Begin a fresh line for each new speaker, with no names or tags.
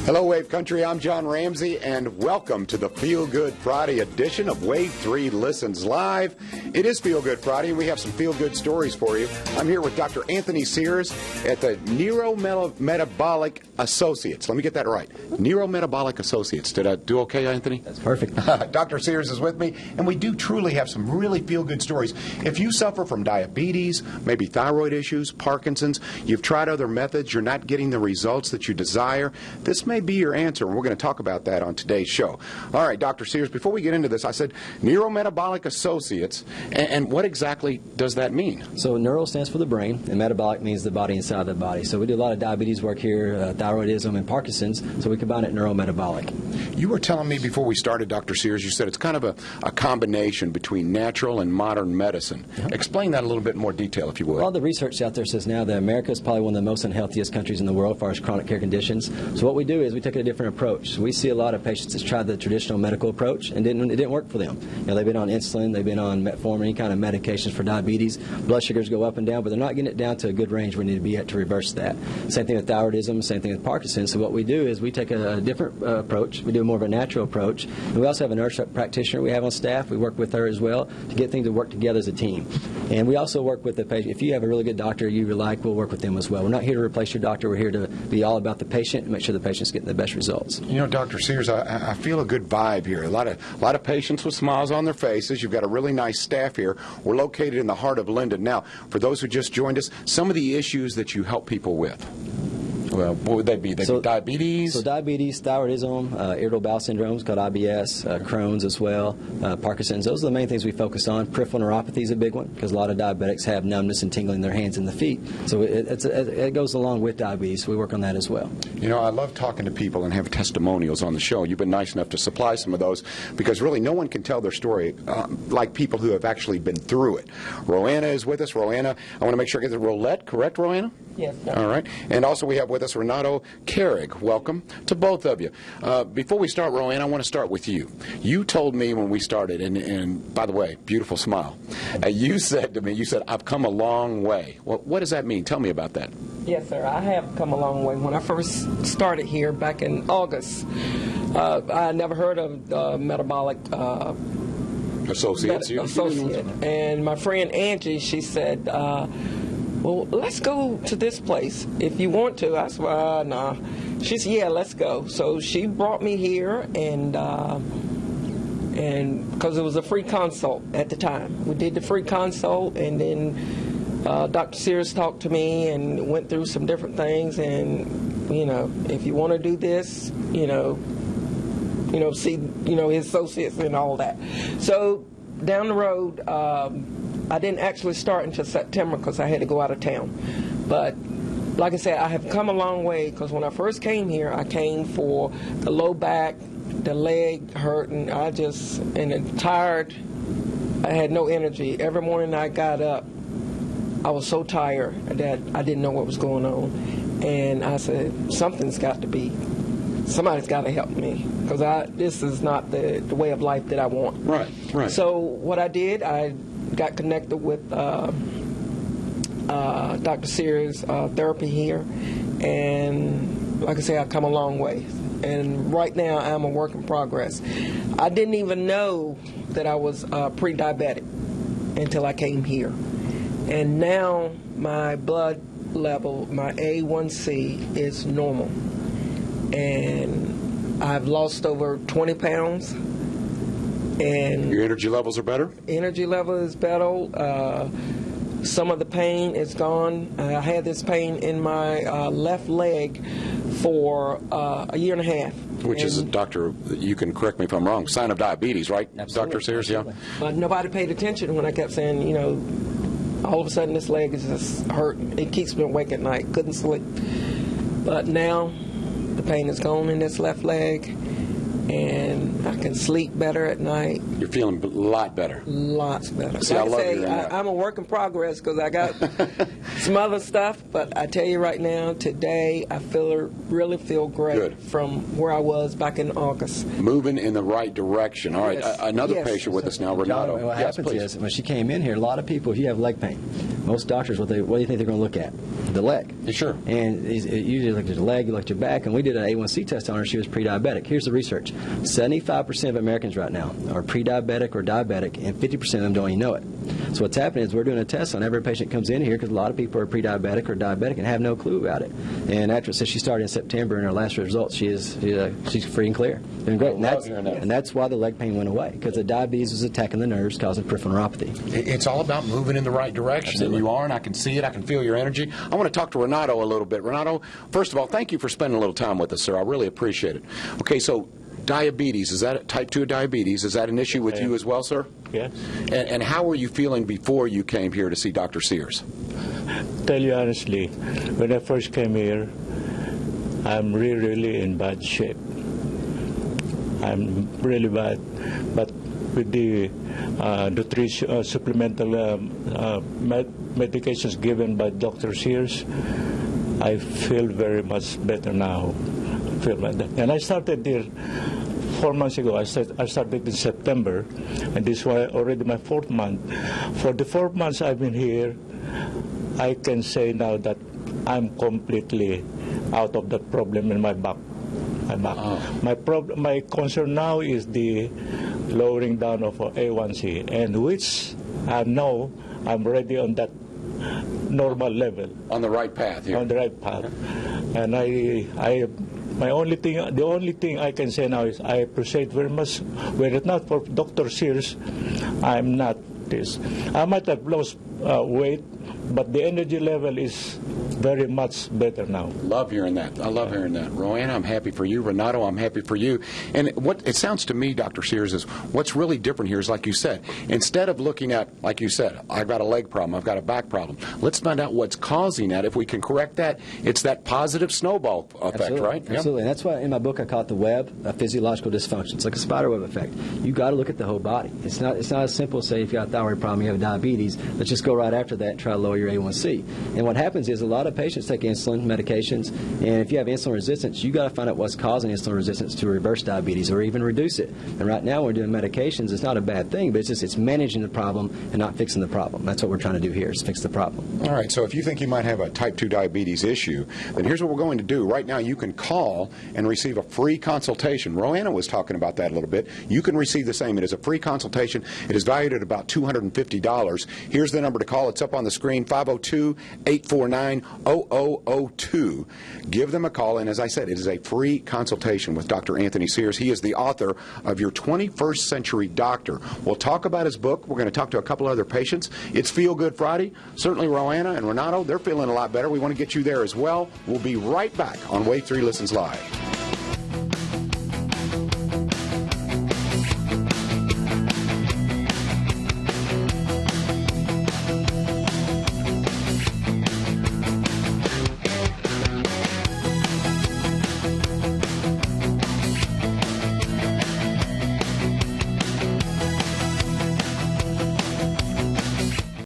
Hello, Wave Country. I'm John Ramsey, and welcome to the Feel Good Friday edition of Wave 3 Listens Live. It is Feel Good Friday, and we have some feel good stories for you. I'm here with Dr. Anthony Sears at the Neurometabolic Associates. Let me get that right. Neurometabolic Associates. Did I do okay, Anthony?
That's perfect.
Dr. Sears is with me, and we do truly have some really feel good stories. If you suffer from diabetes, maybe thyroid issues, Parkinson's, you've tried other methods, you're not getting the results that you desire, this may be your answer, and we're going to talk about that on today's show. All right, Dr. Sears, before we get into this, I said Neurometabolic Associates, and what exactly does that mean?
So neuro stands for the brain, and metabolic means the body inside the body. So we do a lot of diabetes work here, thyroidism, and Parkinson's, so we combine it neurometabolic.
You were telling me before we started, Dr. Sears, you said it's kind of a combination between natural and modern medicine. Explain that a little bit more detail, if you would.
A lot of the research out there says now that America is probably one of the most unhealthiest countries in the world as far as chronic care conditions. So what we do is we take a different approach. So we see a lot of patients that's tried the traditional medical approach and it didn't work for them. You know, they've been on insulin, they've been on metformin, any kind of medications for diabetes. Blood sugars go up and down, but they're not getting it down to a good range where we need to be at to reverse that. Same thing with thyroidism, same thing with Parkinson's. So what we do is we take a different approach. We do more of a natural approach. And we also have a nurse practitioner we have on staff. We work with her as well to get things to work together as a team. And we also work with the patient. If you have a really good doctor you like, we'll work with them as well. We're not here to replace your doctor. We're here to be all about the patient and make sure the patient's getting the best results.
You know, Dr. Sears, I feel a good vibe here. A lot of patients with smiles on their faces. You've got a really nice staff here. We're located in the heart of Linden. Now, for those who just joined us, some of the issues that you help people with. Well, what would they be? They'd be diabetes?
So diabetes, thyroidism, irritable bowel syndromes called IBS, Crohn's as well, Parkinson's. Those are the main things we focus on. Peripheral neuropathy is a big one because a lot of diabetics have numbness and tingling in their hands and the feet. So it goes along with diabetes. We work on that as well.
You know, I love talking to people and have testimonials on the show. You've been nice enough to supply some of those because really no one can tell their story like people who have actually been through it. Roanna is with us. Roanna, I want to make sure I get the roulette, correct, Roanna?
Yes, sir.
All right. And also we have with us Renato Carrig. Welcome to both of you. Before we start, Roanna, I want to start with you. You told me when we started, and by the way, beautiful smile, you said to me, I've come a long way. Well, what does that mean? Tell me about that.
Yes, sir. I have come a long way. When I first started here back in August, I never heard of metabolic
associate.
And my friend Angie, she said, well, let's go to this place if you want to. I said, nah. She said, yeah, let's go. So she brought me here, and because it was a free consult at the time. We did the free consult, and then Dr. Sears talked to me and went through some different things. And, you know, if you want to do this, see, his associates and all that. So down the road, I didn't actually start until September because I had to go out of town. But like I said, I have come a long way because when I first came here, I came for the low back, the leg hurting. And tired. I had no energy. Every morning I got up, I was so tired that I didn't know what was going on. And I said, somebody's got to help me because this is not the way of life that I want.
Right.
So what I did, I got connected with Dr. Sears' therapy here, and like I say, I've come a long way. And right now, I'm a work in progress. I didn't even know that I was pre-diabetic until I came here. And now my blood level, my A1C, is normal. And I've lost over 20 pounds. And
your energy levels are better?
Energy level is better. Some of the pain is gone. I had this pain in my left leg for a year and a half.
Which is, doctor, you can correct me if I'm wrong, sign of diabetes, right?
Absolutely.
Dr. Sears, yeah?
But nobody paid attention when I kept saying, all of a sudden this leg is just hurting. It keeps me awake at night, couldn't sleep. But now the pain is gone in this left leg, and I can sleep better at night.
You're feeling a lot better.
Lots better.
See,
like
I love
I say,
hearing that.
I'm a work in progress because I got some other stuff. But I tell you right now, today I really feel great
Good.
from where I was back in August.
Moving in the right direction. All right,
Yes.
another
Yes.
patient with us now,
John,
Renato.
what
Yes,
happens
please.
is when she came in here, a lot of people, if you have leg pain, most doctors, what do you think they're going to look at? The leg.
Yeah, sure.
And usually look at your leg, you look at your back, and we did an A1C test on her. She was pre-diabetic. Here's the research. 75% of Americans right now are pre-diabetic or diabetic, and 50% of them don't even know it. So what's happening is we're doing a test on every patient that comes in here because a lot of people are pre-diabetic or diabetic and have no clue about it. And after it says she started in September, and her last results, she's free and clear. Doing great. And that's why the leg pain went away, because the diabetes was attacking the nerves, causing peripheral neuropathy.
It's all about moving in the right direction.
Absolutely.
And you are, and I can see it. I can feel your energy. I want to talk to Renato a little bit. Renato, first of all, thank you for spending a little time with us, sir. I really appreciate it. Okay, so diabetes, is that type 2 diabetes? Is that an issue with you as well, sir?
Yes.
And how were you feeling before you came here to see Dr. Sears?
Tell you honestly, when I first came here, I'm really in bad shape. I'm really bad. But with the nutrition, supplemental medications given by Dr. Sears, I feel very much better now. And I started here 4 months ago. I started in September, and this was already my 4th month. For the 4 months I've been here, I can say now that I'm completely out of that problem in my back. My concern now is the lowering down of A1C, and which I know I'm ready on that normal level.
On the right path here.
On the right path. And the only thing I can say now is I appreciate very much. Were it not for Dr. Sears, I'm not this. I might have lost weight, but the energy level is very much better now.
Love hearing that. I love hearing that. Roanna, I'm happy for you. Renato, I'm happy for you. And what it sounds to me, Dr. Sears, is what's really different here is, like you said, instead of looking at, like you said, I've got a leg problem, I've got a back problem, let's find out what's causing that. If we can correct that, it's that positive snowball effect,
Absolutely.
right?
Absolutely. And that's why in my book I call it the web of physiological dysfunction. It's like a spider web effect. You got to look at the whole body. It's not as simple as say if you got a thyroid problem, you have diabetes, let's just go right after that and try to lower your A1C. And what happens is a lot of patients take insulin medications, and if you have insulin resistance, you got to find out what's causing insulin resistance to reverse diabetes or even reduce it. And right now we're doing medications. It's not a bad thing, but it's managing the problem and not fixing the problem. That's what we're trying to do here, is fix the problem.
All right, so if you think you might have a type 2 diabetes issue, then here's what we're going to do. Right now you can call and receive a free consultation. Roanna was talking about that a little bit. You can receive the same. It is a free consultation. It is valued at about $250. Here's the number to call. It's up on the screen, 502-849-0002. Give them a call, and as I said, it is a free consultation with Dr. Anthony Sears. He is the author of Your 21st Century Doctor. We'll talk about his book. We're going to talk to a couple other patients. It's Feel Good Friday. Certainly Roanna and Renato, they're feeling a lot better. We want to get you there as well. We'll be right back on Wave 3 Listens Live.